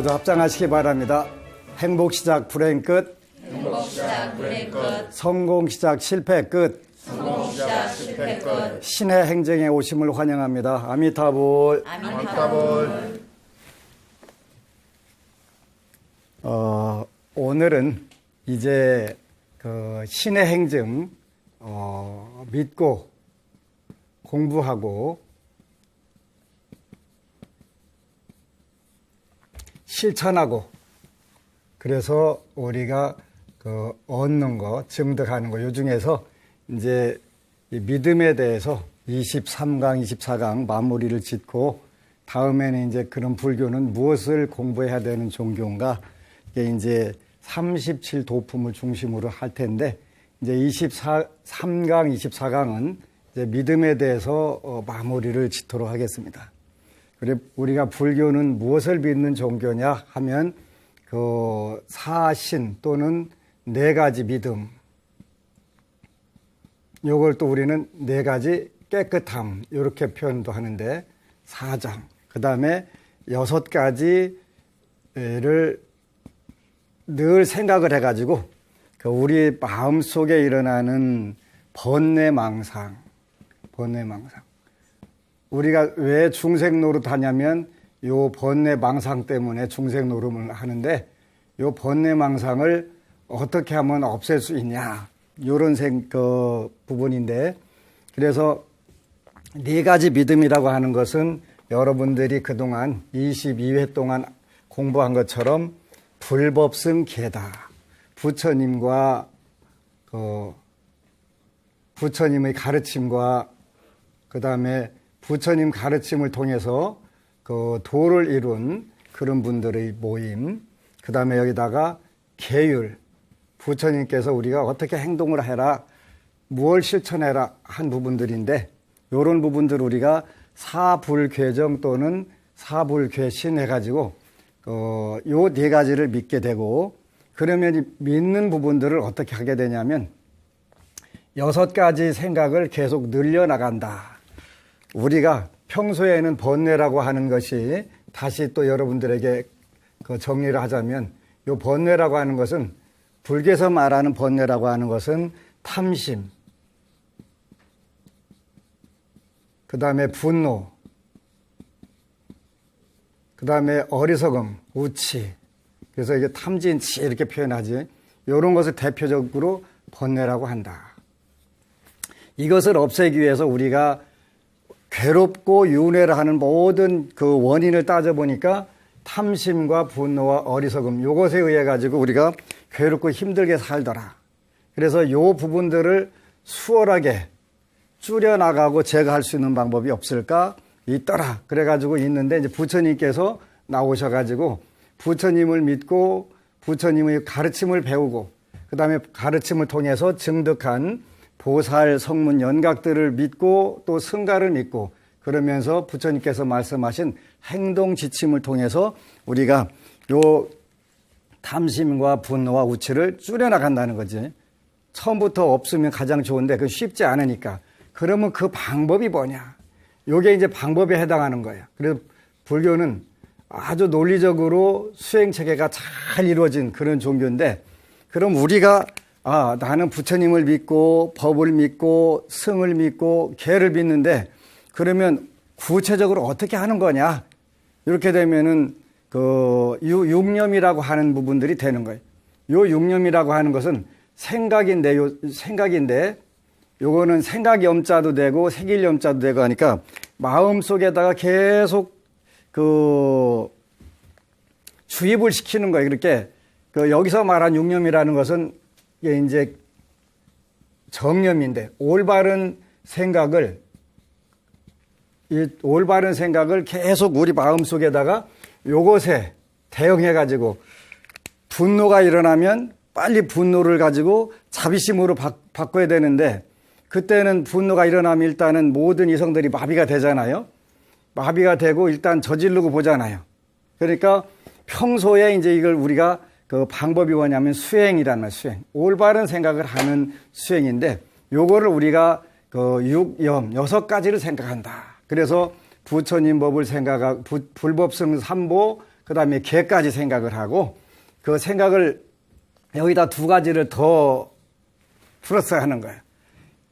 모두 합장하시기 바랍니다. 행복 시작 불행 끝. 행복 시작 불행 끝. 성공 시작 실패 끝. 성공 시작 실패 끝. 신의 행정에 오심을 환영합니다. 아미타불. 아미타불. 오늘은 이제 그 신의 행정 믿고 공부하고 실천하고 그래서 우리가 그 얻는 거, 증득하는 거, 요 중에서 이제 이 믿음에 대해서 23강, 24강 마무리를 짓고 다음에는 이제 그런 불교는 무엇을 공부해야 되는 종교인가, 이게 이제 37도품을 중심으로 할 텐데, 이제 3강, 24강은 이제 믿음에 대해서 마무리를 짓도록 하겠습니다. 그리고 우리가 불교는 무엇을 믿는 종교냐 하면 그 사신 또는 네 가지 믿음, 요걸 또 우리는 네 가지 깨끗함 이렇게 표현도 하는데, 사장, 그 다음에 6가지를 늘 생각을 해가지고 그 우리 마음속에 일어나는 번뇌망상, 우리가 왜 중생 노릇하냐면 요 번뇌망상 때문에 중생 노름을 하는데, 요 번뇌망상을 어떻게 하면 없앨 수 있냐, 요런 부분인데, 그래서 네 가지 믿음이라고 하는 것은 여러분들이 그동안 22회 동안 공부한 것처럼 불법승 계다, 부처님과 부처님의 가르침과 그 다음에 부처님 가르침을 통해서 그 도를 이룬 그런 분들의 모임, 그 다음에 여기다가 계율, 부처님께서 우리가 어떻게 행동을 해라, 무엇을 실천해라 한 부분들인데, 이런 부분들 우리가 사불괴정 또는 사불괴신 해가지고 요 네 가지를 믿게 되고, 그러면 믿는 부분들을 어떻게 하게 되냐면 6가지 생각을 계속 늘려나간다. 우리가 평소에는 번뇌라고 하는 것이, 다시 또 여러분들에게 그 정리를 하자면, 요 번뇌라고 하는 것은, 불교에서 말하는 번뇌라고 하는 것은 탐심, 그 다음에 분노, 그 다음에 어리석음, 우치. 그래서 이게 탐진치 이렇게 표현하지. 이런 것을 대표적으로 번뇌라고 한다. 이것을 없애기 위해서 우리가 괴롭고 윤회를 하는 모든 그 원인을 따져보니까 탐심과 분노와 어리석음, 요것에 의해 가지고 우리가 괴롭고 힘들게 살더라. 그래서 요 부분들을 수월하게 줄여나가고 제거할 수 있는 방법이 없을까? 있더라. 그래가지고 있는데, 이제 부처님께서 나오셔가지고 부처님을 믿고 부처님의 가르침을 배우고 그 다음에 가르침을 통해서 증득한 보살, 성문, 연각들을 믿고 또 승가를 믿고, 그러면서 부처님께서 말씀하신 행동 지침을 통해서 우리가 요 탐심과 분노와 우치를 줄여나간다는 거지. 처음부터 없으면 가장 좋은데 그건 쉽지 않으니까. 그러면 그 방법이 뭐냐? 요게 이제 방법에 해당하는 거예요. 그래서 불교는 아주 논리적으로 수행체계가 잘 이루어진 그런 종교인데, 그럼 우리가 나는 부처님을 믿고 법을 믿고 승을 믿고 계를 믿는데, 그러면 구체적으로 어떻게 하는 거냐? 이렇게 되면은 그 육념이라고 하는 부분들이 되는 거예요. 요 육념이라고 하는 것은 생각인데, 요거는 생각 염자도 되고 색일 염자도 되고 하니까 마음 속에다가 계속 그 주입을 시키는 거예요. 그렇게 여기서 말한 육념이라는 것은 이게 이제 정념인데, 올바른 생각을 계속 우리 마음 속에다가 요것에 대응해 가지고, 분노가 일어나면 빨리 분노를 가지고 자비심으로 바꿔야 되는데, 그때는 분노가 일어나면 일단은 모든 이성들이 마비가 되잖아요. 마비가 되고 일단 저지르고 보잖아요. 그러니까 평소에 이제 이걸 우리가 그 방법이 뭐냐면 수행이란 말, 수행. 올바른 생각을 하는 수행인데, 요거를 우리가 그 육염 6가지를 생각한다. 그래서 부처님 법을 불법성 삼보, 그 다음에 개까지 생각을 하고 그 생각을 여기다 두 가지를 더 플러스 하는 거예요.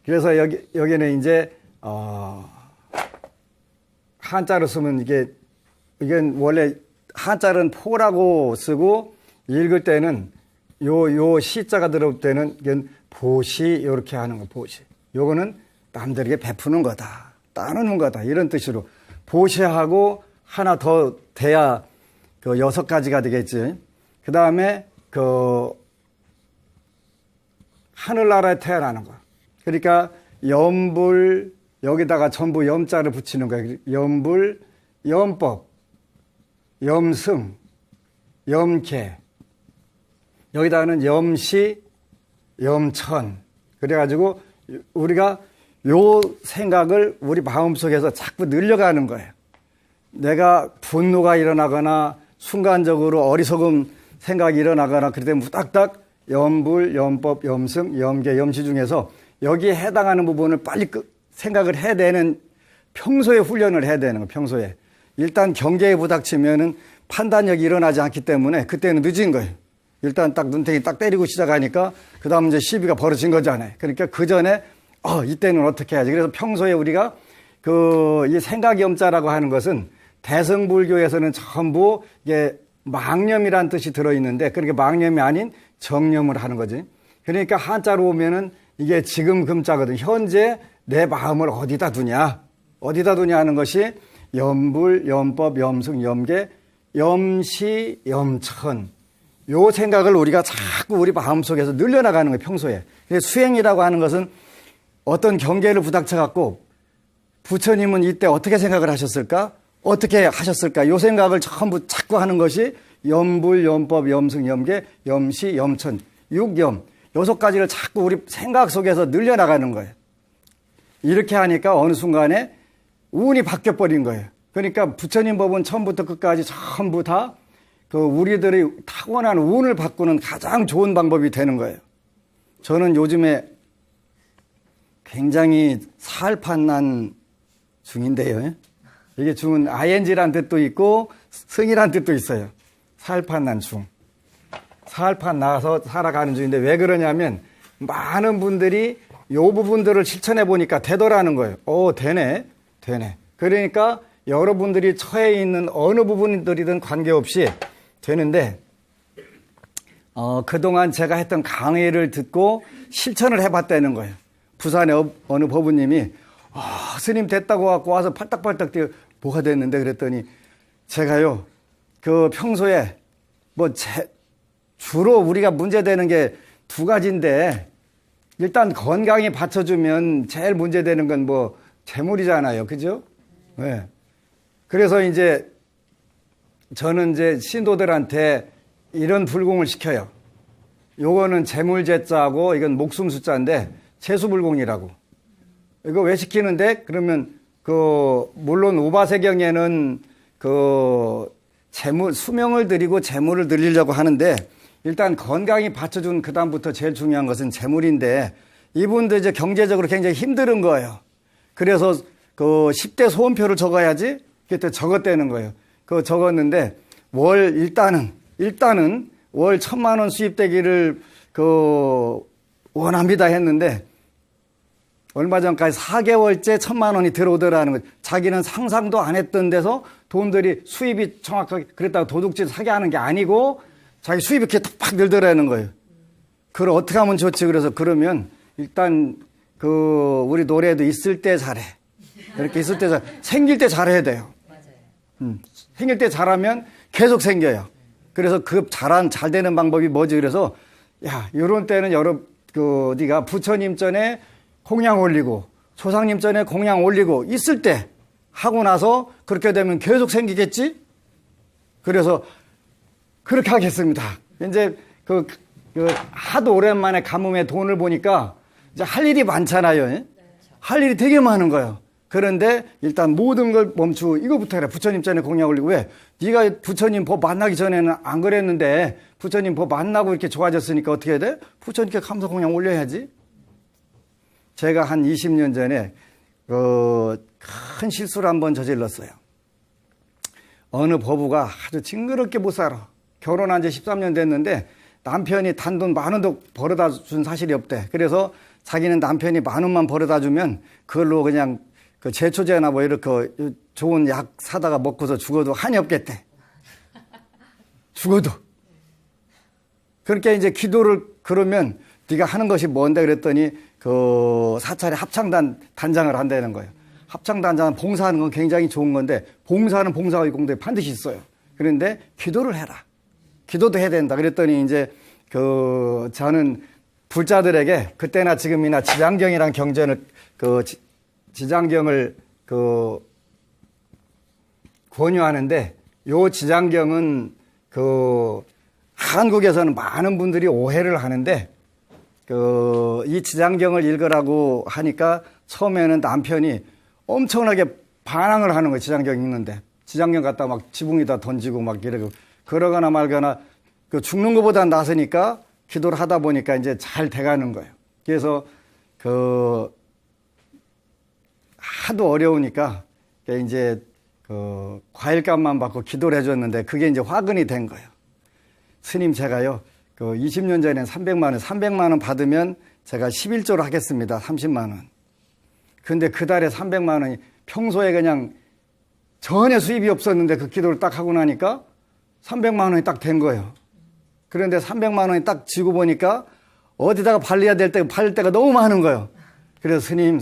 그래서 여기는 이제, 한자로 쓰면 이건 원래 한자는 포라고 쓰고 읽을 때는 요 시자가 들어올 때는 이건 보시 이렇게 하는 거 보시. 요거는 남들에게 베푸는 거다. 따르는 거다. 이런 뜻으로 보시하고 하나 더 돼야 그 6가지가 되겠지. 그 다음에 하늘나라에 태어나는 거. 그러니까 염불 여기다가 전부 염자를 붙이는 거예요. 염불, 염법, 염승, 염계. 여기다가는 염시, 염천. 그래가지고 우리가 요 생각을 우리 마음속에서 자꾸 늘려가는 거예요. 내가 분노가 일어나거나 순간적으로 어리석음 생각이 일어나거나 그럴 때 무닥닥 염불, 염법, 염승, 염계, 염시 중에서 여기에 해당하는 부분을 빨리 생각을 해야 되는 평소에 훈련을 해야 되는 거예요. 평소에. 일단 경계에 부닥치면은 판단력이 일어나지 않기 때문에 그때는 늦은 거예요. 일단 딱 눈탱이 딱 때리고 시작하니까 그 다음 이제 시비가 벌어진 거잖아요. 그러니까 그 전에 이때는 어떻게 해야지. 그래서 평소에 우리가 이 생각염자라고 하는 것은 대승불교에서는 전부 이게 망념이란 뜻이 들어있는데 그렇게 망념이 아닌 정념을 하는 거지. 그러니까 한자로 오면은 이게 지금 금자거든. 현재 내 마음을 어디다 두냐. 어디다 두냐 하는 것이 염불, 염법, 염승, 염계, 염시, 염천. 요 생각을 우리가 자꾸 우리 마음속에서 늘려나가는 거예요. 평소에. 수행이라고 하는 것은 어떤 경계를 부닥쳐갖고 부처님은 이때 어떻게 생각을 하셨을까? 어떻게 하셨을까? 요 생각을 전부 자꾸 하는 것이 염불, 염법, 염승, 염계, 염시, 염천, 육염 6가지를 자꾸 우리 생각 속에서 늘려나가는 거예요. 이렇게 하니까 어느 순간에 운이 바뀌어버린 거예요. 그러니까 부처님 법은 처음부터 끝까지 전부 다 우리들의 타고난 운을 바꾸는 가장 좋은 방법이 되는 거예요. 저는 요즘에 굉장히 살판난 중인데요. 이게 중은 ing란 뜻도 있고 승이란 뜻도 있어요. 살판난 중. 살판 나서 살아가는 중인데 왜 그러냐면 많은 분들이 요 부분들을 실천해 보니까 되더라는 거예요. 되네. 그러니까 여러분들이 처해 있는 어느 부분들이든 관계없이 되는데 그동안 제가 했던 강의를 듣고 실천을 해봤다는 거예요. 부산의 어느 법우님이 스님 됐다고 갖고 와서 팔딱팔딱 뛰어 뭐가 됐는데 그랬더니 제가요 평소에 주로 우리가 문제되는 게 2가지인데 일단 건강이 받쳐주면 제일 문제되는 건 재물이잖아요. 그죠? 네. 그래서 이제 저는 이제 신도들한테 이런 불공을 시켜요. 요거는 재물제자고 이건 목숨 숫자인데 재수불공이라고. 이거 왜 시키는데? 그러면 물론 우바세경에는 수명을 드리고 재물을 드리려고 하는데 일단 건강이 받쳐준 그다음부터 제일 중요한 것은 재물인데 이분도 이제 경제적으로 굉장히 힘든 거예요. 그래서 10대 소원표를 적어야지 그때 적었다는 거예요. 적었는데 일단은 월 1,000만 원 수입되기를 원합니다 했는데 얼마 전까지 4개월째 1,000만 원이 들어오더라는 거예요. 자기는 상상도 안 했던 데서 돈들이 수입이 정확하게 그랬다고 도둑질 사게 하는 게 아니고 자기 수입이 이렇게 팍 늘더라는 거예요. 그걸 어떻게 하면 좋지? 그래서 그러면 일단 우리 노래도 있을 때 잘해. 이렇게 있을 때 생길 때 잘해야 돼요. 생길 때 잘하면 계속 생겨요. 그래서 잘 되는 방법이 뭐지? 그래서 이런 때는 네가 부처님 전에 공양 올리고 조상님 전에 공양 올리고 있을 때 하고 나서 그렇게 되면 계속 생기겠지? 그래서 그렇게 하겠습니다. 이제 하도 오랜만에 가뭄에 돈을 보니까 이제 할 일이 많잖아요. 할 일이 되게 많은 거예요. 그런데 일단 모든 걸 멈추고 이거부터 해라. 부처님 전에 공양 올리고 왜? 네가 부처님 법 만나기 전에는 안 그랬는데 부처님 법 만나고 이렇게 좋아졌으니까 어떻게 해야 돼? 부처님께 감사 공양 올려야지. 제가 한 20년 전에 큰 실수를 한번 저질렀어요. 어느 부부가 아주 징그럽게 못 살아. 결혼한 지 13년 됐는데 남편이 단돈 10,000원도 벌어다 준 사실이 없대. 그래서 자기는 남편이 10,000원만 벌어다 주면 그걸로 그냥 그 제초제나 뭐 이렇게 좋은 약 사다가 먹고서 죽어도 한이 없겠대. 죽어도. 그렇게 이제 기도를 그러면 네가 하는 것이 뭔데 그랬더니 그 사찰에 합창단 단장을 한다는 거예요. 합창단장은 봉사하는 건 굉장히 좋은 건데 봉사는 봉사의 공덕이 반드시 있어요. 그런데 기도를 해라. 기도도 해야 된다. 그랬더니 이제 그 저는 불자들에게 그때나 지금이나 지장경이란 경전을 그 지장경을 그 권유하는데 요 지장경은 그 한국에서는 많은 분들이 오해를 하는데 그 이 지장경을 읽으라고 하니까 처음에는 남편이 엄청나게 반항을 하는 거예요. 지장경 읽는데 지장경 갖다 막 지붕에다 던지고 막 이러고 그러거나 말거나 그 죽는 것보다 나으니까 기도를 하다 보니까 이제 잘 돼가는 거예요. 그래서 그 하도 어려우니까 이제 그 과일값만 받고 기도를 해줬는데 그게 이제 화근이 된 거예요. 스님 제가요, 그 20년 전에 300만 원 받으면 제가 11조를 하겠습니다. 30만 원. 근데 그 달에 300만 원이 평소에 그냥 전혀 수입이 없었는데 그 기도를 딱 하고 나니까 300만 원이 딱 된 거예요. 그런데 300만 원이 딱 지고 보니까 어디다가 발려야 될 때 팔 때가 너무 많은 거예요. 그래서 스님,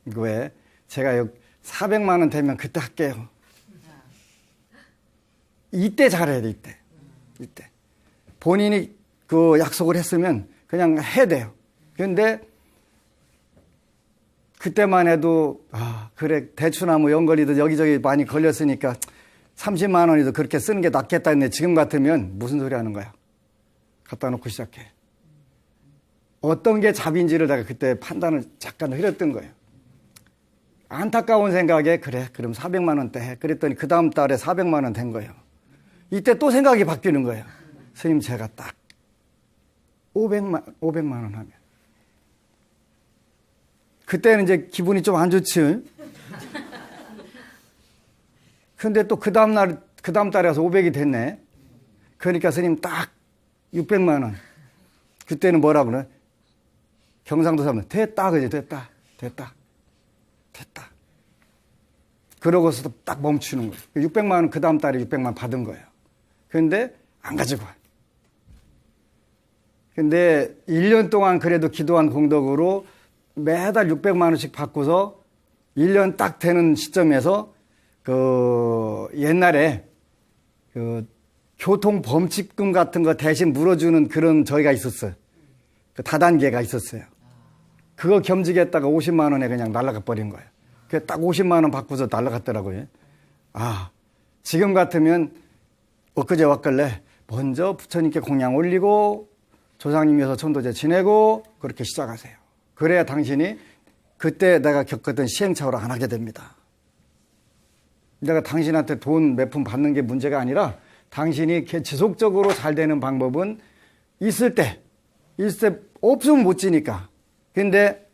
이거 왜 제가 400만 원 되면 그때 할게요. 이때 잘해야 돼, 이때. 본인이 그 약속을 했으면 그냥 해야 돼요. 그런데 그때만 해도 그래 대추나 뭐 연거리도 여기저기 많이 걸렸으니까 30만 원이도 그렇게 쓰는 게 낫겠다 했는데 지금 같으면 무슨 소리 하는 거야. 갖다 놓고 시작해. 어떤 게 잡인지를 내가 그때 판단을 잠깐 흐렸던 거예요. 안타까운 생각에 그래 그럼 400만 원대 해. 그랬더니 그 다음 달에 400만 원 된 거예요. 이때 또 생각이 바뀌는 거예요. 스님 제가 딱 500만 원 하면 그때는 이제 기분이 좀 안 좋지. 근데 또 그 다음 달에 와서 500이 됐네. 그러니까 스님 딱 600만 원. 그때는 뭐라 그래? 경상도 사람은 됐다 그지? 됐다. 그러고서 딱 멈추는 거예요. 600만 원 그 다음 달에 600만 원 받은 거예요. 그런데 안 가지고 와. 근데 1년 동안 그래도 기도한 공덕으로 매달 600만 원씩 받고서 1년 딱 되는 시점에서 그 옛날에 그 교통범칙금 같은 거 대신 물어주는 그런 저희가 있었어요. 그 다단계가 있었어요. 그거 겸직했다가 50만 원에 그냥 날아가 버린 거예요. 그게 딱 50만 원 받고서 날아갔더라고요. 지금 같으면 엊그제 왔길래 먼저 부처님께 공양 올리고 조상님께서 천도제 지내고 그렇게 시작하세요. 그래야 당신이 그때 내가 겪었던 시행착오를 안 하게 됩니다. 내가 당신한테 돈 몇 푼 받는 게 문제가 아니라 당신이 지속적으로 잘 되는 방법은 있을 때 없으면 못 지니까. 근데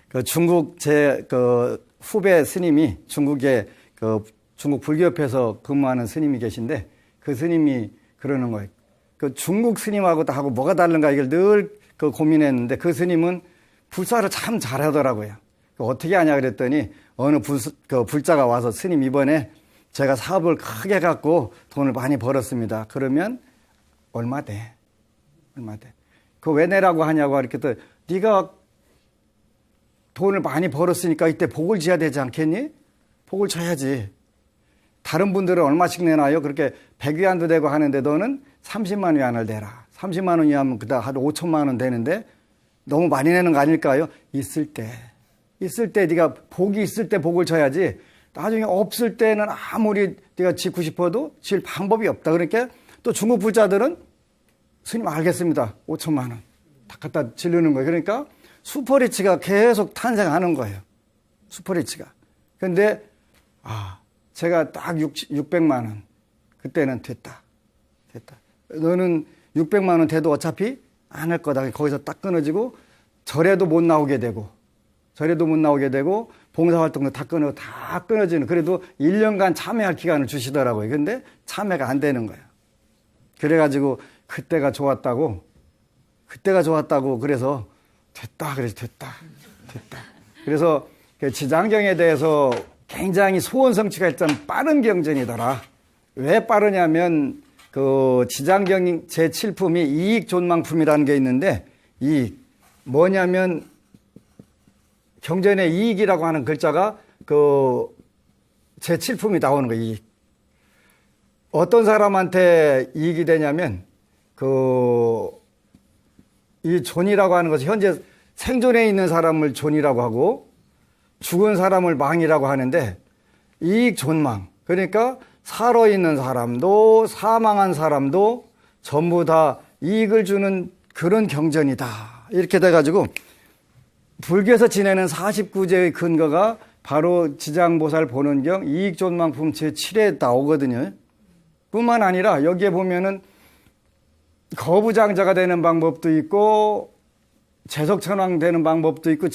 그 중국 제 그 후배 스님이 중국의 그 중국 불교협회에서 근무하는 스님이 계신데 그 스님이 그러는 거예요. 그 중국 스님하고 하고 뭐가 다른가 이걸 늘 그 고민했는데 그 스님은 불사를 참 잘하더라고요. 어떻게 하냐 그랬더니 어느 불자가 와서 스님 이번에 제가 사업을 크게 갖고 돈을 많이 벌었습니다. 그러면 얼마 돼? 그거 왜 내라고 하냐고 이렇게 또 네가 돈을 많이 벌었으니까 이때 복을 지어야 되지 않겠니? 복을 쳐야지. 다른 분들은 얼마씩 내나요? 그렇게 100위안도 되고 하는데 너는 30만 위안을 내라. 30만 원이 하면 그다음 한 5천만 원 되는데 너무 많이 내는 거 아닐까요? 있을 때 네가 복이 있을 때 복을 쳐야지. 나중에 없을 때는 아무리 네가 짓고 싶어도 질 방법이 없다. 그러니까 또 중국 불자들은 스님 알겠습니다. 5천만 원 다 갖다 지르는 거예요. 그러니까 슈퍼리치가 계속 탄생하는 거예요. 슈퍼리치가. 근데 제가 딱 600만 원 그때는 됐다. 너는 600만 원 돼도 어차피 안 할 거다. 거기서 딱 끊어지고 절에도 못 나오게 되고 봉사활동도 다 끊어지는, 그래도 1년간 참여할 기간을 주시더라고요. 근데 참여가 안 되는 거예요. 그래가지고 그때가 좋았다고 그래서 됐다. 그래서 그 지장경에 대해서 굉장히 소원 성취가 일단 빠른 경전이더라. 왜 빠르냐면 그 지장경 제7품이 이익존망품이라는 게 있는데, 이익 뭐냐면 경전의 이익이라고 하는 글자가 그 제7품이 나오는 거예요. 이익. 어떤 사람한테 이익이 되냐면 이 존이라고 하는 것이 현재 생존해 있는 사람을 존이라고 하고 죽은 사람을 망이라고 하는데, 이익 존망, 그러니까 살아있는 사람도 사망한 사람도 전부 다 이익을 주는 그런 경전이다. 이렇게 돼가지고 불교에서 지내는 49제의 근거가 바로 지장보살 보는경 이익존망품 제7에 나오거든요. 뿐만 아니라 여기에 보면은 거부장자가 되는 방법도 있고 재석천왕 되는 방법도 있고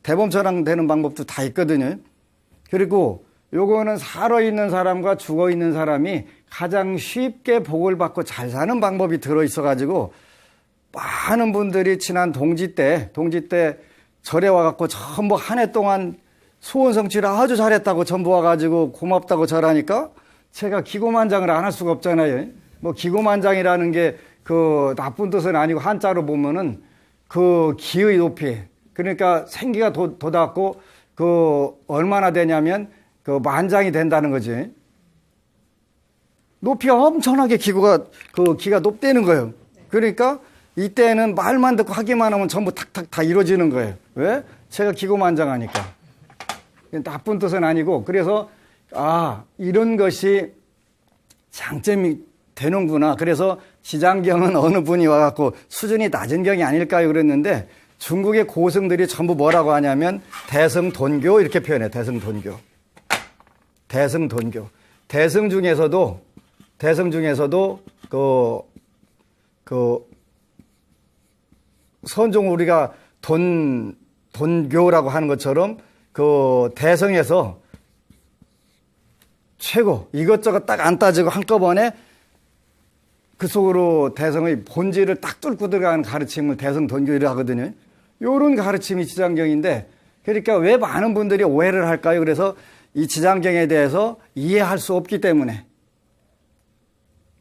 대범천왕 되는 방법도 다 있거든요. 그리고 요거는 살아있는 사람과 죽어있는 사람이 가장 쉽게 복을 받고 잘 사는 방법이 들어있어가지고 많은 분들이 지난 동지 때 절에 와갖고 전부 한 해 동안 소원 성취를 아주 잘했다고 전부 와가지고 고맙다고 절하니까 제가 기고만장을 안 할 수가 없잖아요. 뭐 기고만장이라는 게 그 나쁜 뜻은 아니고 한자로 보면은 그 기의 높이, 그러니까 생기가 돋았고 그 얼마나 되냐면 그 만장이 된다는 거지. 높이가 엄청나게 기가 높다는 거예요. 그러니까 이때는 말만 듣고 하기만 하면 전부 탁탁 다 이루어지는 거예요. 왜? 제가 기고만장하니까. 나쁜 뜻은 아니고, 그래서 이런 것이 장점이 되는구나. 그래서 지장경은 어느 분이 와갖고 수준이 낮은 경이 아닐까요? 그랬는데 중국의 고승들이 전부 뭐라고 하냐면 대승돈교 이렇게 표현해요. 대승돈교. 대승 중에서도 선종 우리가 돈교라고 하는 것처럼 그 대성에서 최고 이것저것 딱 안 따지고 한꺼번에 그 속으로 대성의 본질을 딱 뚫고 들어가는 가르침을 대성돈교이라 하거든요. 요런 가르침이 지장경인데, 그러니까 왜 많은 분들이 오해를 할까요? 그래서 이 지장경에 대해서 이해할 수 없기 때문에,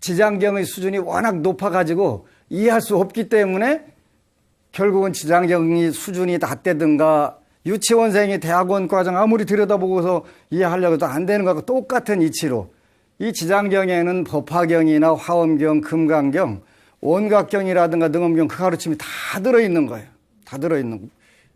지장경의 수준이 워낙 높아가지고 이해할 수 없기 때문에 결국은 지장경이 수준이 낮다든가 유치원생이 대학원 과정 아무리 들여다보고서 이해하려고 해도 안 되는 것과 똑같은 이치로 이 지장경에는 법화경이나 화엄경, 금강경, 온각경이라든가 능엄경 그 가르침이 다 들어있는 거예요. 다 들어있는 거예요.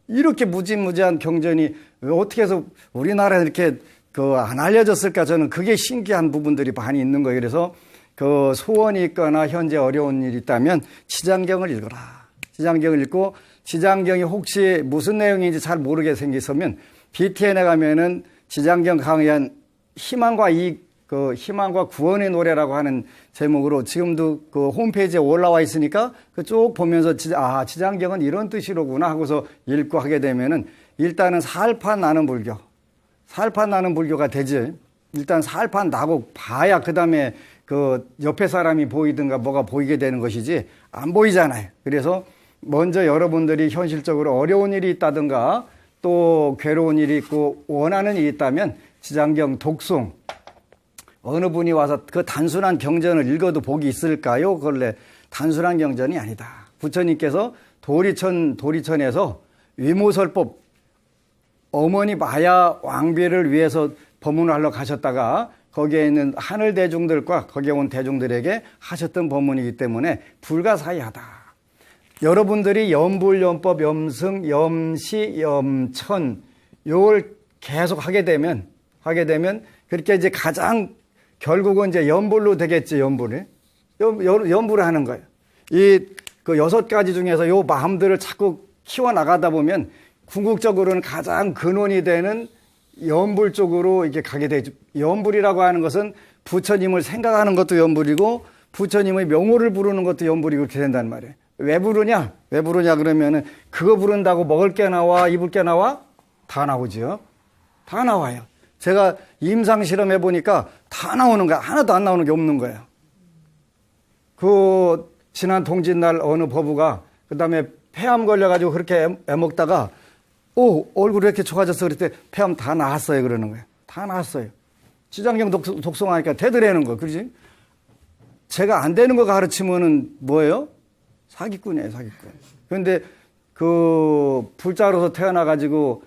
이렇게 무지무지한 경전이 어떻게 해서 우리나라에 이렇게 안 알려졌을까? 저는 그게 신기한 부분들이 많이 있는 거예요. 그래서 그 소원이 있거나 현재 어려운 일이 있다면 지장경을 읽어라. 지장경을 읽고, 지장경이 혹시 무슨 내용인지 잘 모르게 생겼으면 BTN에 가면은 지장경 강의한 희망과 희망과 구원의 노래라고 하는 제목으로 지금도 그 홈페이지에 올라와 있으니까 그쪽 보면서 지장경은 이런 뜻이로구나 하고서 읽고 하게 되면은 일단은 살판 나는 불교가 되지. 일단 살판 나고 봐야 그 다음에 그 옆에 사람이 보이든가 뭐가 보이게 되는 것이지 안 보이잖아요. 그래서 먼저 여러분들이 현실적으로 어려운 일이 있다든가 또 괴로운 일이 있고 원하는 일이 있다면 지장경 독송, 어느 분이 와서 그 단순한 경전을 읽어도 복이 있을까요? 그걸래 단순한 경전이 아니다. 부처님께서 도리천에서 위무설법, 어머니 마야 왕비를 위해서 법문을 하러 가셨다가 거기에 있는 하늘 대중들과 거기에 온 대중들에게 하셨던 법문이기 때문에 불가사의하다. 여러분들이 염불, 염법, 염승, 염시, 염천 요걸 계속 하게 되면 그렇게 이제 가장 결국은 이제 염불로 되겠지. 염불을 하는 거예요. 그 6가지 중에서 요 마음들을 자꾸 키워나가다 보면 궁극적으로는 가장 근원이 되는 염불 쪽으로 이렇게 가게 되죠. 염불이라고 하는 것은 부처님을 생각하는 것도 염불이고 부처님의 명호를 부르는 것도 염불이고 그렇게 된단 말이에요. 왜 부르냐 그러면은 그거 부른다고 먹을 게 나와 입을 게 나와 다 나오죠. 다 나와요. 제가 임상 실험해 보니까 다 나오는 거야. 하나도 안 나오는 게 없는 거예요. 그 지난 동짓날 어느 법우가 그다음에 폐암 걸려가지고 그렇게 애먹다가 얼굴이 이렇게 좋아졌어 그랬더니 폐암 다 나았어요 그러는 거예요. 다 나았어요. 지장경 독성하니까 되더라는 거, 그렇지? 제가 안 되는 거 가르치면은 뭐예요? 사기꾼이에요, 사기꾼. 그런데 그 불자로서 태어나가지고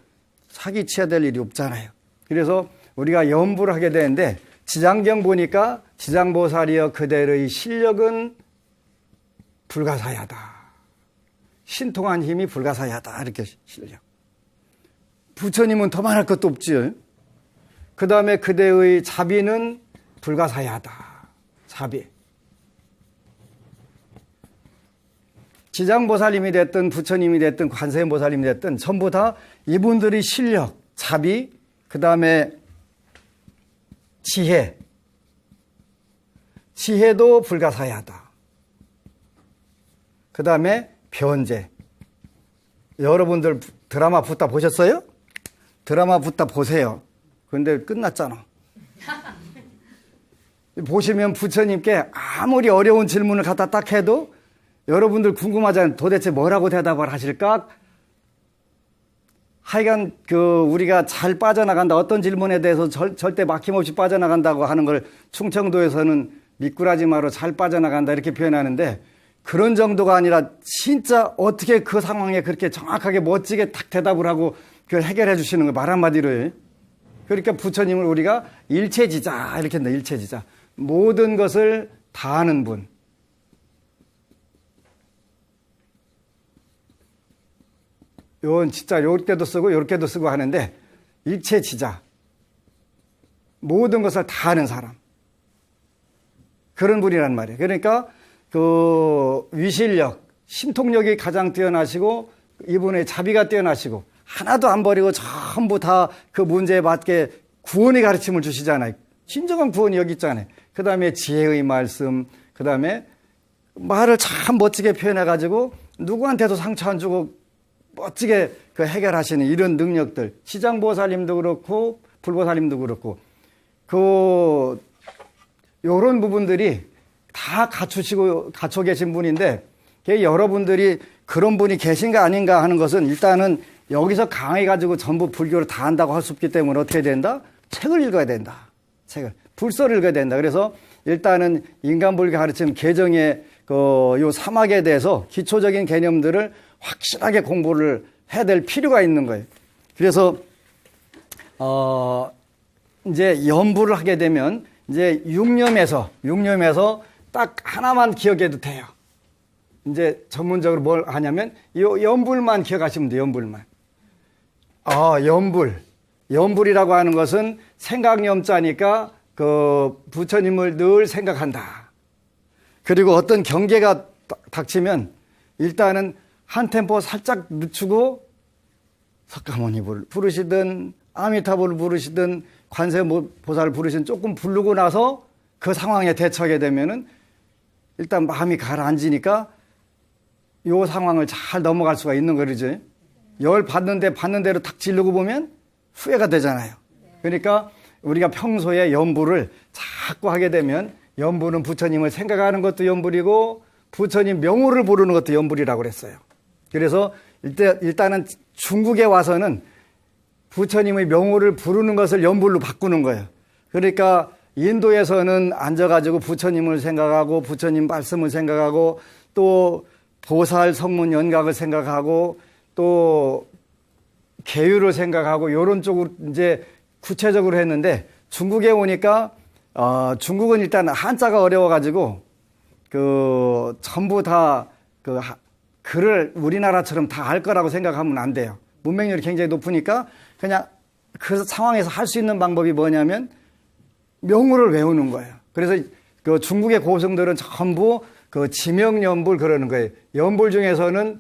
사기쳐야 될 일이 없잖아요. 그래서 우리가 연부를 하게 되는데 지장경 보니까 지장보살이여 그대로의 실력은 불가사야다. 신통한 힘이 불가사야다. 이렇게 실력. 부처님은 더 말할 것도 없지요. 그 다음에 그대의 자비는 불가사야다. 자비. 지장보살님이 됐든 부처님이 됐든 관세음보살님이 됐든 전부 다 이분들의 실력, 자비, 그 다음에 지혜. 지혜도 불가사야다. 그 다음에 변제. 여러분들 드라마 붙다 보셨어요? 드라마 붙다 보세요. 그런데 끝났잖아. 보시면 부처님께 아무리 어려운 질문을 갖다 딱 해도 여러분들 궁금하잖아요. 도대체 뭐라고 대답을 하실까? 하여간 우리가 잘 빠져나간다. 어떤 질문에 대해서 절대 막힘없이 빠져나간다고 하는 걸 충청도에서는 미꾸라지 마로 잘 빠져나간다 이렇게 표현하는데 그런 정도가 아니라 진짜 어떻게 그 상황에 그렇게 정확하게 멋지게 딱 대답을 하고 그걸 해결해 주시는 거 말 한마디로. 그러니까 부처님을 우리가 일체지자 이렇게 한다. 일체지자. 모든 것을 다 아는 분. 요건 진짜 요렇게도 쓰고 요렇게도 쓰고 하는데 일체지자. 모든 것을 다 아는 사람. 그런 분이란 말이에요. 그러니까 그 위실력, 신통력이 가장 뛰어나시고 이분의 자비가 뛰어나시고 하나도 안 버리고 전부 다 그 문제에 맞게 구원의 가르침을 주시잖아요. 진정한 구원이 여기 있잖아요. 그 다음에 지혜의 말씀, 그 다음에 말을 참 멋지게 표현해가지고 누구한테도 상처 안 주고 멋지게 그 해결하시는 이런 능력들. 시장보살님도 그렇고 불보살님도 그렇고 요런 부분들이 다 갖춰 계신 분인데 여러분들이 그런 분이 계신가 아닌가 하는 것은 일단은 여기서 강해가지고 전부 불교를 다 한다고 할 수 없기 때문에 어떻게 된다? 책을 읽어야 된다. 책을. 불서를 읽어야 된다. 그래서 일단은 인간불교 가르침 개정의 요 사막에 대해서 기초적인 개념들을 확실하게 공부를 해야 될 필요가 있는 거예요. 그래서, 이제 연부를 하게 되면 이제 육념에서 딱 하나만 기억해도 돼요. 이제 전문적으로 뭘 하냐면 요 연불만 기억하시면 돼요. 연불만. 연불이라고 하는 것은 생각염자니까 그 부처님을 늘 생각한다. 그리고 어떤 경계가 닥치면 일단은 한 템포 살짝 늦추고 석가모니를 부르시든 아미타불을 부르시든 관세음보살을 부르시든 조금 부르고 나서 그 상황에 대처하게 되면은 일단 마음이 가라앉으니까 요 상황을 잘 넘어갈 수가 있는 거죠. 열 받는 대로 탁 지르고 보면 후회가 되잖아요. 그러니까 우리가 평소에 연부를 자꾸 하게 되면 연부는 부처님을 생각하는 것도 연불이고 부처님 명호를 부르는 것도 연불이라고 그랬어요. 그래서 일단은 중국에 와서는 부처님의 명호를 부르는 것을 연불로 바꾸는 거예요. 그러니까 인도에서는 앉아가지고 부처님을 생각하고 부처님 말씀을 생각하고 또 보살 성문 연각을 생각하고 또 계율을 생각하고 이런 쪽으로 이제 구체적으로 했는데 중국에 오니까 중국은 일단 한자가 어려워가지고 전부 다 글을 우리나라처럼 다 알 거라고 생각하면 안 돼요. 문맹률이 굉장히 높으니까 그냥 그 상황에서 할 수 있는 방법이 뭐냐면 명호를 외우는 거예요. 그래서 그 중국의 고승들은 전부 그 지명연불 그러는 거예요. 연불 중에서는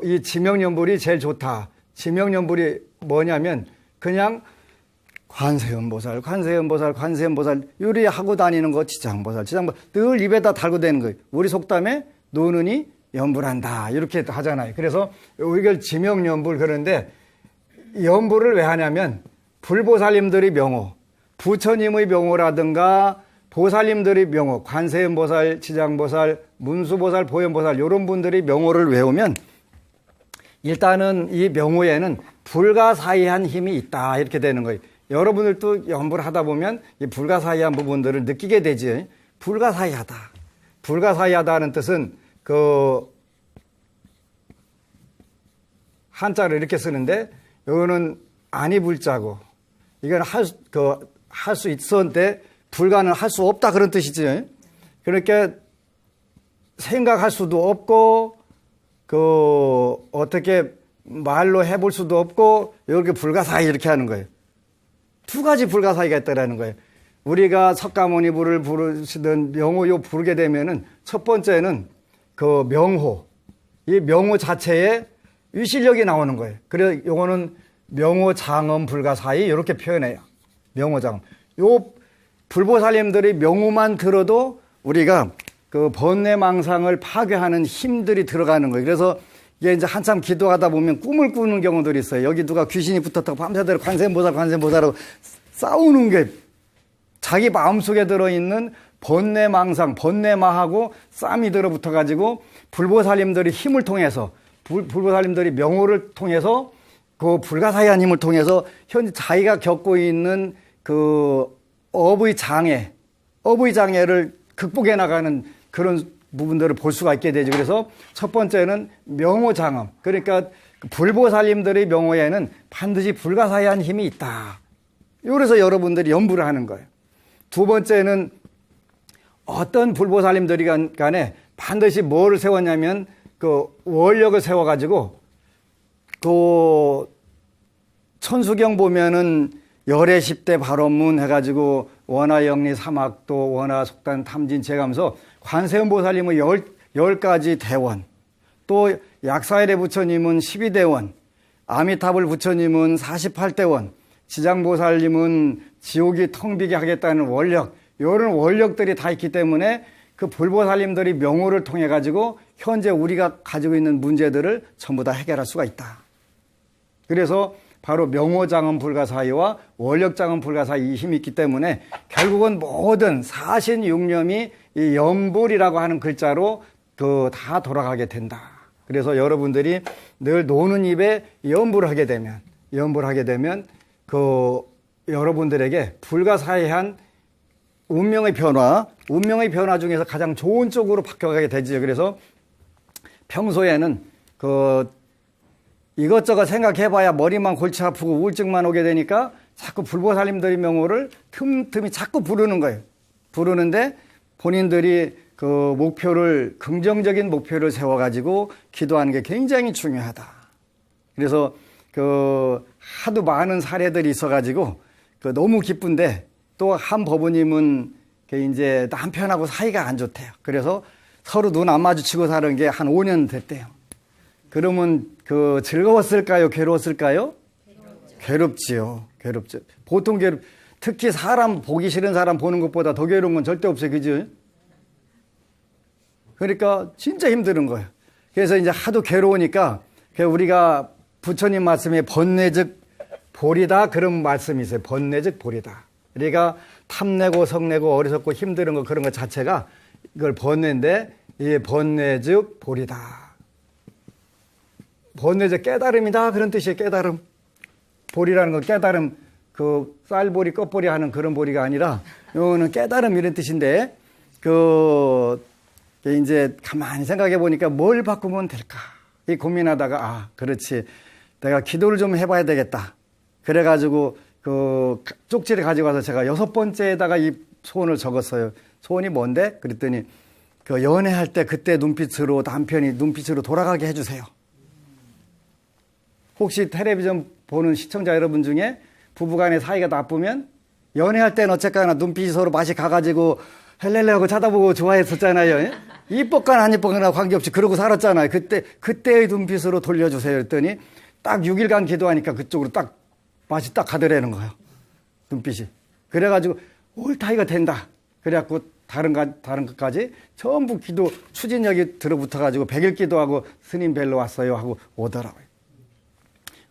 이 지명연불이 제일 좋다. 지명연불이 뭐냐면 그냥 관세음보살 요리하고 다니는 거 지장보살 늘 입에다 달고 다니는 거예요. 우리 속담에 노는이 연불한다 이렇게 하잖아요. 그래서 이걸 지명연불 그러는데 연불을 왜 하냐면 불보살님들의 명호, 부처님의 명호라든가 보살님들의 명호, 관세음보살, 지장보살, 문수보살, 보현보살 이런 분들의 명호를 외우면 일단은 이 명호에는 불가사의한 힘이 있다 이렇게 되는 거예요. 여러분들도 연구를 하다 보면 이 불가사의한 부분들을 느끼게 되지. 불가사의하다. 불가사의하다는 뜻은 그 한자를 이렇게 쓰는데 이거는 아니 불자고 이건 할 수 있었는데 불가는 할 수 없다 그런 뜻이지. 그러니까 생각할 수도 없고 어떻게 말로 해볼 수도 없고 이렇게 불가사의 이렇게 하는 거예요. 두 가지 불가사의가 있다라는 거예요. 우리가 석가모니 불을 부르시던 명호요 부르게 되면은 첫 번째는 그 명호, 이 명호 자체에 위실력이 나오는 거예요. 그래서 요거는 명호장엄 불가사의 이렇게 표현해요. 명호장엄. 요 불보살님들의 명호만 들어도 우리가 그 번뇌망상을 파괴하는 힘들이 들어가는 거예요. 그래서 이게 이제 한참 기도하다 보면 꿈을 꾸는 경우들이 있어요. 여기 누가 귀신이 붙었다고 밤새도록 관세음보살하고 싸우는 게 자기 마음속에 들어있는 번뇌망상, 번뇌마하고 쌈이 들어붙어가지고 불보살님들의 힘을 통해서 불보살님들이 명호를 통해서 그 불가사의한 힘을 통해서 현재 자기가 겪고 있는 그 업의 장애를 극복해 나가는 그런 부분들을 볼 수가 있게 되죠. 그래서 첫 번째는 명호장엄. 그러니까 불보살님들의 명호에는 반드시 불가사의한 힘이 있다. 그래서 여러분들이 연구를 하는 거예요. 두 번째는 어떤 불보살님들이 간에 반드시 뭐를 세웠냐면 그 원력을 세워가지고 그 천수경 보면은 열애 10대 발원문 해가지고 원화영리 사막도 원화속단 탐진 제가면서 관세음보살님은 10가지 대원, 또 약사일의 부처님은 12대원, 아미타불 부처님은 48대원, 지장보살님은 지옥이 텅 비게 하겠다는 원력, 이런 원력들이 다 있기 때문에 그 불보살님들이 명호를 통해 가지고 현재 우리가 가지고 있는 문제들을 전부 다 해결할 수가 있다. 그래서 바로 명호장엄 불가사의와 원력장엄 불가사의 이 힘이 있기 때문에 결국은 모든 사신육념이 이 염불이라고 하는 글자로 다 돌아가게 된다. 그래서 여러분들이 늘 노는 입에 염불을 하게 되면 여러분들에게 불가사의한 운명의 변화 중에서 가장 좋은 쪽으로 바뀌어가게 되지요. 그래서 평소에는 이것저것 생각해봐야 머리만 골치 아프고 우울증만 오게 되니까 자꾸 불보살님들의 명호를 틈틈이 자꾸 부르는 거예요. 부르는데 본인들이 그 긍정적인 목표를 세워가지고 기도하는 게 굉장히 중요하다. 그래서 하도 많은 사례들이 있어가지고 너무 기쁜데 또 한 법우님은 이제 남편하고 사이가 안 좋대요. 그래서 서로 눈 안 마주치고 사는 게 한 5년 됐대요. 그러면 즐거웠을까요? 괴로웠을까요? 괴롭지요. 보통 특히 사람 보기 싫은 사람 보는 것보다 더 괴로운 건 절대 없어요. 그죠? 그러니까 진짜 힘든 거예요. 그래서 이제 하도 괴로우니까 우리가 부처님 말씀에 번뇌즉 볼이다 그런 말씀이 있어요. 번뇌즉 볼이다. 우리가 탐내고 성내고 어리석고 힘든 거 그런 것 자체가 이걸 번뇌인데 이 번뇌즉 볼이다. 번뇌적 깨달음이다 그런 뜻이에요. 깨달음. 보리라는 건 깨달음, 쌀보리 껍보리 하는 그런 보리가 아니라 이거는 깨달음 이런 뜻인데 이제 가만히 생각해 보니까 뭘 바꾸면 될까 이 고민하다가 그렇지 내가 기도를 좀 해봐야 되겠다. 그래가지고 쪽지를 가지고 와서 제가 6번째에다가 이 소원을 적었어요. 소원이 뭔데? 그랬더니 연애할 때 그때 남편이 눈빛으로 돌아가게 해주세요. 혹시 텔레비전 보는 시청자 여러분 중에 부부간의 사이가 나쁘면 연애할 때는 어쨌거나 눈빛이 서로 맛이 가가지고 헬렐레 하고 쳐다보고 좋아했었잖아요. 이뻤거나 안 이뻤거나 관계없이 그러고 살았잖아요. 그때의 눈빛으로 돌려주세요. 그랬더니 딱 6일간 기도하니까 그쪽으로 딱 맛이 딱 가더라는 거예요. 눈빛이. 그래가지고 올타이가 된다. 그래갖고 다른 것까지 전부 기도 추진력이 들어붙어가지고 100일 기도하고 스님 뵐러 왔어요 하고 오더라고요.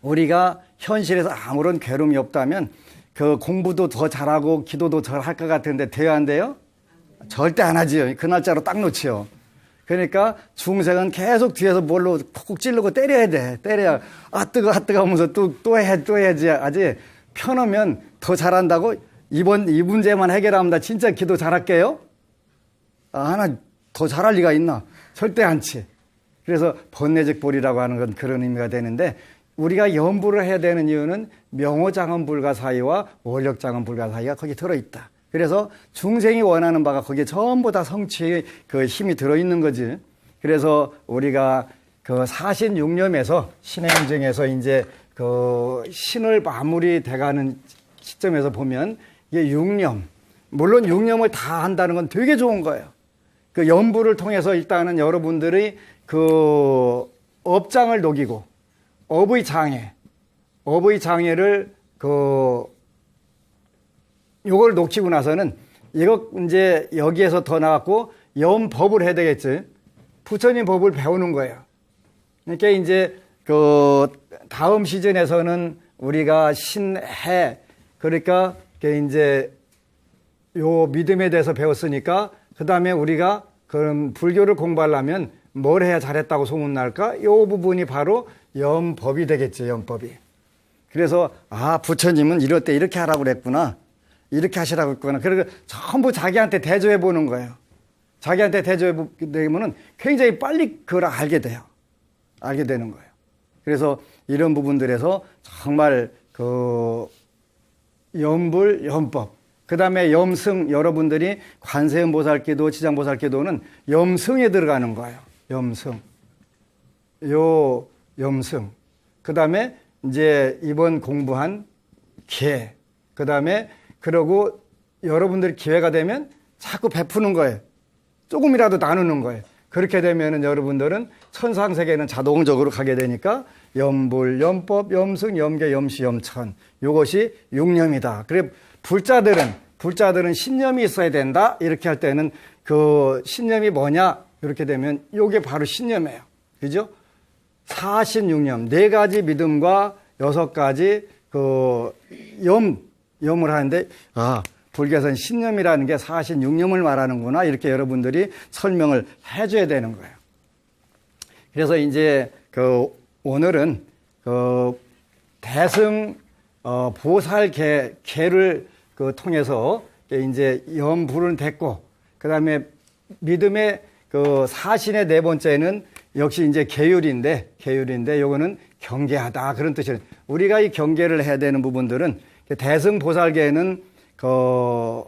우리가 현실에서 아무런 괴로움이 없다면 그 공부도 더 잘하고 기도도 더 할 것 같은데 돼야 안 돼요? 절대 안 하지요. 그 날짜로 딱 놓지요. 그러니까 중생은 계속 뒤에서 뭘로 콕콕 찌르고 때려야 돼. 때려야 아 뜨거 하면서 또 해야지. 아직 펴놓으면 더 잘한다고 이 문제만 해결하면 나 진짜 기도 잘할게요. 하나 더 잘할 리가 있나? 절대 않지. 그래서 번뇌적 볼이라고 하는 건 그런 의미가 되는데 우리가 염불을 해야 되는 이유는 명호장엄 불가사의와 원력장엄 불가사의가 거기 들어있다. 그래서 중생이 원하는 바가 거기에 전부 다 성취의 그 힘이 들어있는 거지. 그래서 우리가 그 사신육념에서 신의 행정에서 이제 그 신을 마무리 돼가는 시점에서 보면 이게 육념. 물론 육념을 다 한다는 건 되게 좋은 거예요. 그 염불을 통해서 일단은 여러분들이 그 업장을 녹이고 업의 장애를 요걸 녹이고 나서는 이거 이제 여기에서 더 나갔고 염법을 해야 되겠지. 부처님 법을 배우는 거예요. 그러니까 이제 그 다음 시즌에서는 우리가 신해 그러니까 이제 요 믿음에 대해서 배웠으니까 그 다음에 우리가 그럼 불교를 공부하려면 뭘 해야 잘했다고 소문날까? 요 부분이 바로 염법이 되겠죠. 염법이. 그래서 부처님은 이럴 때 이렇게 하라고 그랬구나. 이렇게 하시라고 했구나. 그리고 전부 자기한테 대조해 보는 거예요. 자기한테 대조해 보게 되면은 굉장히 빨리 그걸 알게 돼요. 알게 되는 거예요. 그래서 이런 부분들에서 정말 그 염불, 염법, 그 다음에 염승, 여러분들이 관세음보살기도, 지장보살기도는 염승에 들어가는 거예요. 염승. 염승. 그 다음에 이제 이번 공부한 계. 그 다음에 그러고 여러분들이 기회가 되면 자꾸 베푸는 거예요. 조금이라도 나누는 거예요. 그렇게 되면은 여러분들은 천상세계는 자동적으로 가게 되니까 염불, 염법, 염승, 염계, 염시, 염천. 이것이 육념이다. 그래 불자들은 신념이 있어야 된다. 이렇게 할 때는 그 신념이 뭐냐? 이렇게 되면 이게 바로 신념이에요. 그죠? 사신육념, 4가지 믿음과 6가지 그 염을 하는데 불교에서는 신념이라는 게 사신육념을 말하는구나. 이렇게 여러분들이 설명을 해줘야 되는 거예요. 그래서 이제 그 오늘은 그 대승 보살 계를 그 통해서 이제 염불은 됐고, 그 다음에 믿음의 그 사신의 4번째는 역시 이제 계율인데 요거는 경계하다. 그런 뜻이에요. 우리가 이 경계를 해야 되는 부분들은 대승 보살계에는 그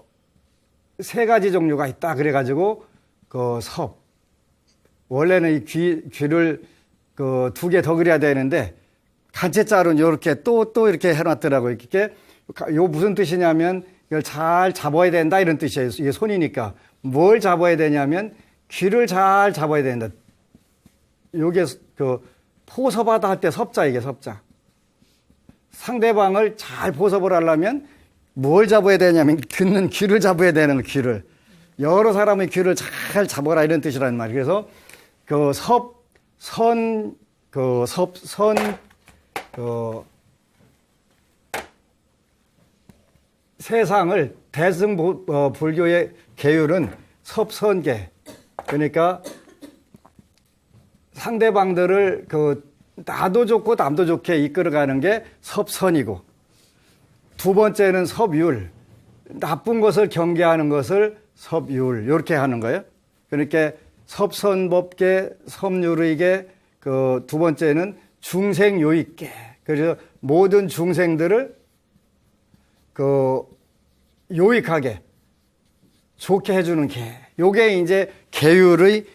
3가지 종류가 있다. 그래가지고 그 섭. 원래는 이 귀를 그 2개 더 그려야 되는데 간체자로는 이렇게 또 이렇게 해놨더라고요. 이렇게 요 무슨 뜻이냐면 이걸 잘 잡아야 된다 이런 뜻이에요. 이게 손이니까 뭘 잡아야 되냐면 귀를 잘 잡아야 된다. 요게 그 포섭하다 할 때 섭자 이게 섭자. 상대방을 잘 포섭을 하려면 뭘 잡아야 되냐면 듣는 귀를 잡아야 되는 귀를. 여러 사람의 귀를 잘 잡아라 이런 뜻이란 말이에요. 그래서 그 세상을 대승 불교의 계율은 섭선계. 그러니까 상대방들을 나도 좋고 남도 좋게 이끌어가는 게 섭선이고, 2번째는 섭율. 나쁜 것을 경계하는 것을 섭율. 이렇게 하는 거예요. 그러니까 섭선법계, 섭율의계, 2번째는 중생요익계. 그래서 모든 중생들을 요익하게 좋게 해주는 계. 요게 이제 계율의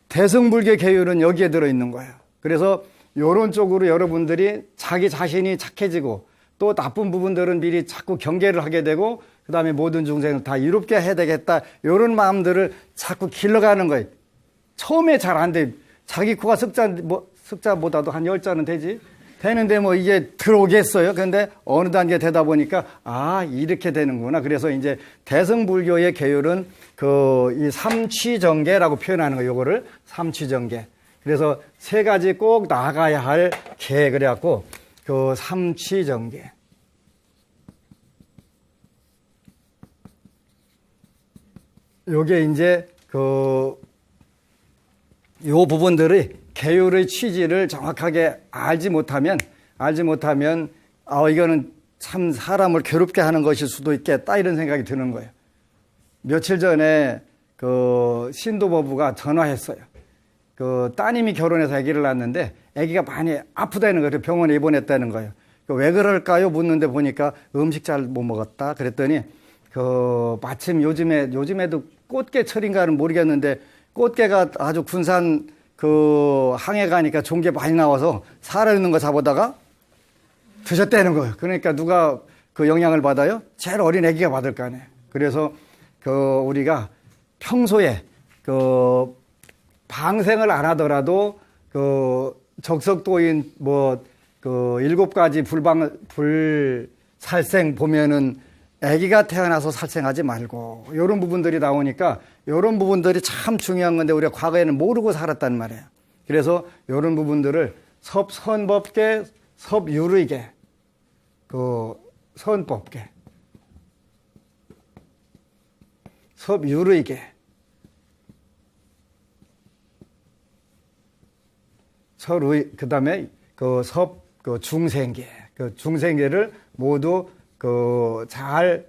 대승불교 계율은 여기에 들어있는 거예요. 그래서 요런 쪽으로 여러분들이 자기 자신이 착해지고 또 나쁜 부분들은 미리 자꾸 경계를 하게 되고 그 다음에 모든 중생을 다 이롭게 해야 되겠다. 요런 마음들을 자꾸 길러가는 거예요. 처음에 잘 안 돼. 자기 코가 습자보다도 한 10자는 되지. 되는데 이게 들어오겠어요. 그런데 어느 단계 되다 보니까 이렇게 되는구나. 그래서 이제 대승불교의 계율은 이 삼취정계라고 표현하는 거예요. 요거를 삼취정계. 그래서 3가지 꼭 나가야 할 계. 그래갖고 그 삼취정계. 요게 이제 요 부분들의 계율의 취지를 정확하게 알지 못하면 이거는 참 사람을 괴롭게 하는 것일 수도 있겠다 이런 생각이 드는 거예요. 며칠 전에 그 신도부부가 전화했어요. 그 따님이 결혼해서 아기를 낳았는데 아기가 많이 아프다는 거예요. 병원에 입원했다는 거예요. 왜 그럴까요? 묻는데 보니까 음식 잘 못 먹었다. 그랬더니 마침 요즘에도 꽃게철인가는 모르겠는데 꽃게가 아주 군산 항해 가니까 좋은 게 많이 나와서 살아있는 거 잡아다가 드셨다는 거예요. 그러니까 누가 그 영향을 받아요? 제일 어린 아기가 받을 거 아니에요. 그래서 우리가 평소에 방생을 안 하더라도 적석도인 7가지 불살생 보면은 아기가 태어나서 살생하지 말고 이런 부분들이 나오니까 이런 부분들이 참 중요한 건데 우리가 과거에는 모르고 살았단 말이에요. 그래서 이런 부분들을 섭선법계, 섭유의계, 선법계, 섭유의계, 그다음에 중생계, 중생계를 모두 잘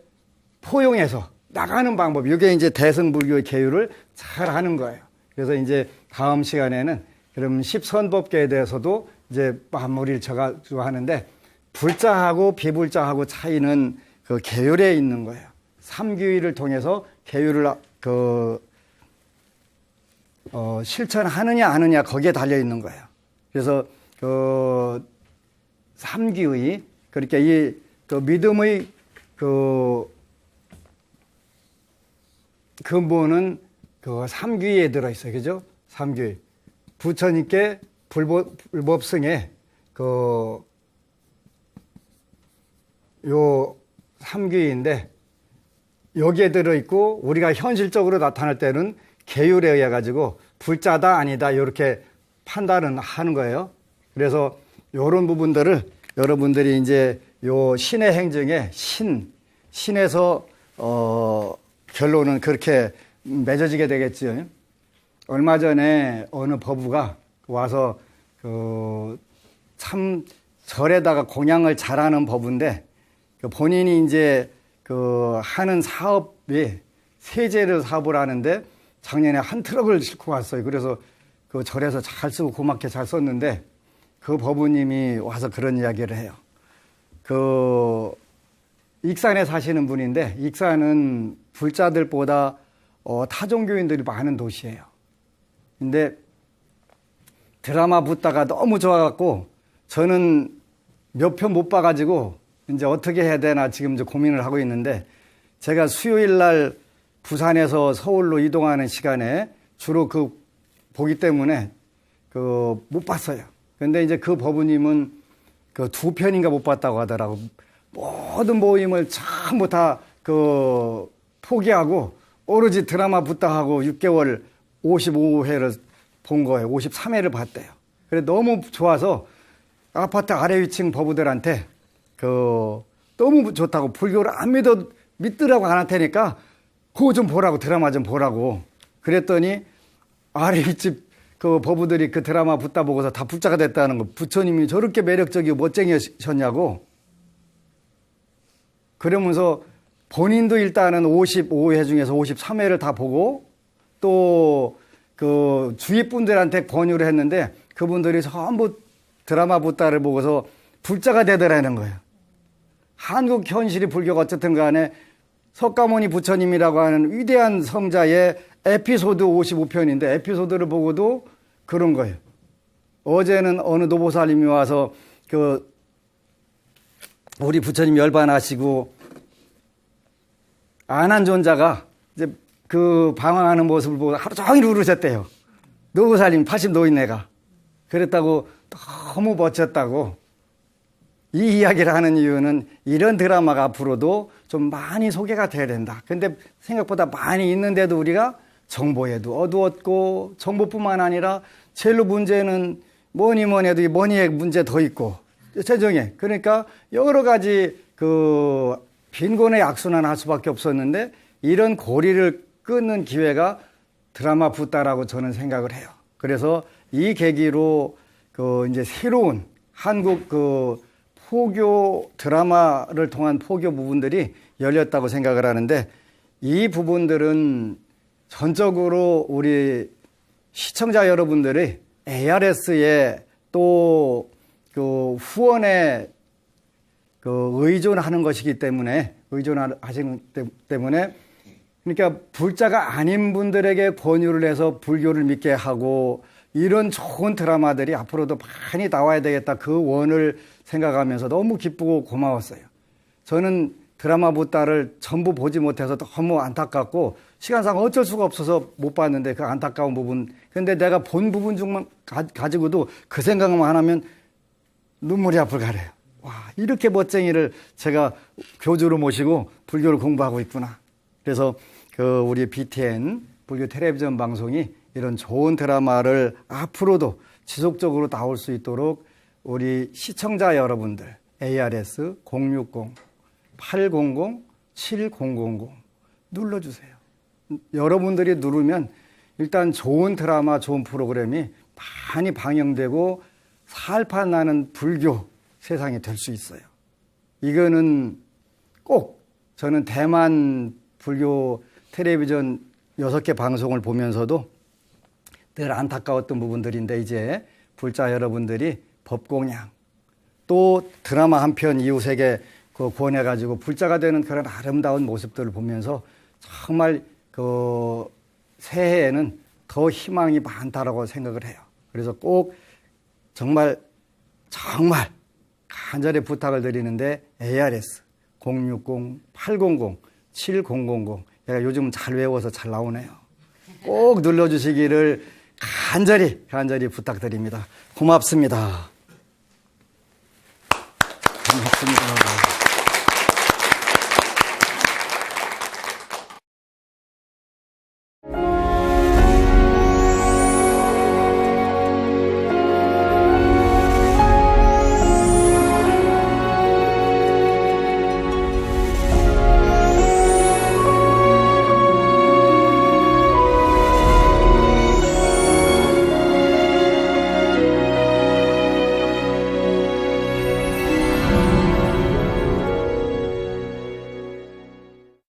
포용해서 나가는 방법. 이게 이제 대승불교의 계율을 잘 하는 거예요. 그래서 이제 다음 시간에는 그럼 십선법계에 대해서도 이제 마무리를 쳐가지고 하는데 불자하고 비불자하고 차이는 계율에 있는 거예요. 삼규의를 통해서 계율을 실천하느냐 안 하느냐 거기에 달려 있는 거예요. 그래서 삼규의 그러니까 이 믿음의 근본은 삼규의에 들어있어요. 그죠? 삼규의. 부처님께 불법승에 요 삼규의인데 여기에 들어있고 우리가 현실적으로 나타날 때는 계율에 의해 가지고 불자다 아니다 이렇게 판단은 하는 거예요. 그래서 이런 부분들을 여러분들이 이제 요 신의 행정에 신에서 결론은 그렇게 맺어지게 되겠지요. 얼마 전에 어느 법우가 와서 참 절에다가 공양을 잘하는 법인데 본인이 이제 하는 사업이 세제를 사업을 하는데 작년에 한 트럭을 싣고 왔어요. 그래서 절에서 잘 쓰고 고맙게 잘 썼는데 그 법우님이 와서 그런 이야기를 해요. 익산에 사시는 분인데 익산은 불자들보다 타종교인들이 많은 도시예요. 근데 드라마 붙다가 너무 좋아갖고 저는 몇 편 못 봐가지고 이제 어떻게 해야 되나 지금 이제 고민을 하고 있는데 제가 수요일 날 부산에서 서울로 이동하는 시간에 주로 보기 때문에 못 봤어요. 근데 이제 그 법우님은 2편인가 못 봤다고 하더라고. 모든 모임을 전부 다 포기하고 오로지 드라마 붙다 하고 6개월 55회를 본 거예요. 53회를 봤대요. 그래 너무 좋아서 아파트 아래 위층 법우들한테 너무 좋다고 불교를 안 믿더라고 안 할 테니까 그거 좀 보라고 드라마 좀 보라고 그랬더니 아래 윗집 법우들이 그 드라마 붙다 보고서 다 불자가 됐다는 거. 부처님이 저렇게 매력적이고 멋쟁이셨냐고. 그러면서 본인도 일단은 55회 중에서 53회를 다 보고 또 주위 분들한테 권유를 했는데 그분들이 전부 드라마 붙다를 보고서 불자가 되더라는 거예요. 한국 현실이 불교가 어쨌든 간에 석가모니 부처님이라고 하는 위대한 성자의 에피소드 55편인데 에피소드를 보고도 그런 거예요. 어제는 어느 노보살님이 와서 우리 부처님 열반하시고 안한존자가 이제 방황하는 모습을 보고 하루 종일 울으셨대요. 노보살님 80 노인네가 그랬다고 너무 멋졌다고. 이 이야기를 하는 이유는 이런 드라마가 앞으로도 좀 많이 소개가 돼야 된다. 근데 생각보다 많이 있는데도 우리가 정보에도 어두웠고 정보뿐만 아니라 제일로 문제는 뭐니 해도 이 머니의 문제 더 있고 재정에. 그러니까 여러 가지 그 빈곤의 악순환을 할 수밖에 없었는데 이런 고리를 끊는 기회가 드라마 붓다라고 저는 생각을 해요. 그래서 이 계기로 그 이제 새로운 한국 그 포교 드라마를 통한 포교 부분들이 열렸다고 생각을 하는데 이 부분들은 전적으로 우리 시청자 여러분들이 ARS에 또 그 후원에 그 의존하는 것이기 때문에 의존하시는 때문에 그러니까 불자가 아닌 분들에게 권유를 해서 불교를 믿게 하고 이런 좋은 드라마들이 앞으로도 많이 나와야 되겠다 그 원을 생각하면서 너무 기쁘고 고마웠어요. 저는 드라마 붓다를 전부 보지 못해서 너무 안타깝고 시간상 어쩔 수가 없어서 못 봤는데 그 안타까운 부분. 근데 내가 본 부분 중만 가지고도 그 생각만 하면 눈물이 앞을 가려요. 와, 이렇게 멋쟁이를 제가 교주로 모시고 불교를 공부하고 있구나. 그래서 그 우리 BTN 불교 텔레비전 방송이 이런 좋은 드라마를 앞으로도 지속적으로 나올 수 있도록 우리 시청자 여러분들 ARS 060-800-7000 눌러주세요. 여러분들이 누르면 일단 좋은 드라마, 좋은 프로그램이 많이 방영되고 살판 나는 불교 세상이 될 수 있어요. 이거는 꼭 저는 대만 불교 텔레비전 6개 방송을 보면서도 늘 안타까웠던 부분들인데 이제 불자 여러분들이 법공양 또 드라마 한 편 이웃에게 그 구원해가지고 불자가 되는 그런 아름다운 모습들을 보면서 정말 그 새해에는 더 희망이 많다라고 생각을 해요. 그래서 꼭 정말 간절히 부탁을 드리는데 ARS 060-800-7000 내가 요즘 잘 외워서 잘 나오네요. 꼭 눌러주시기를 간절히 부탁드립니다. 고맙습니다. 고맙습니다.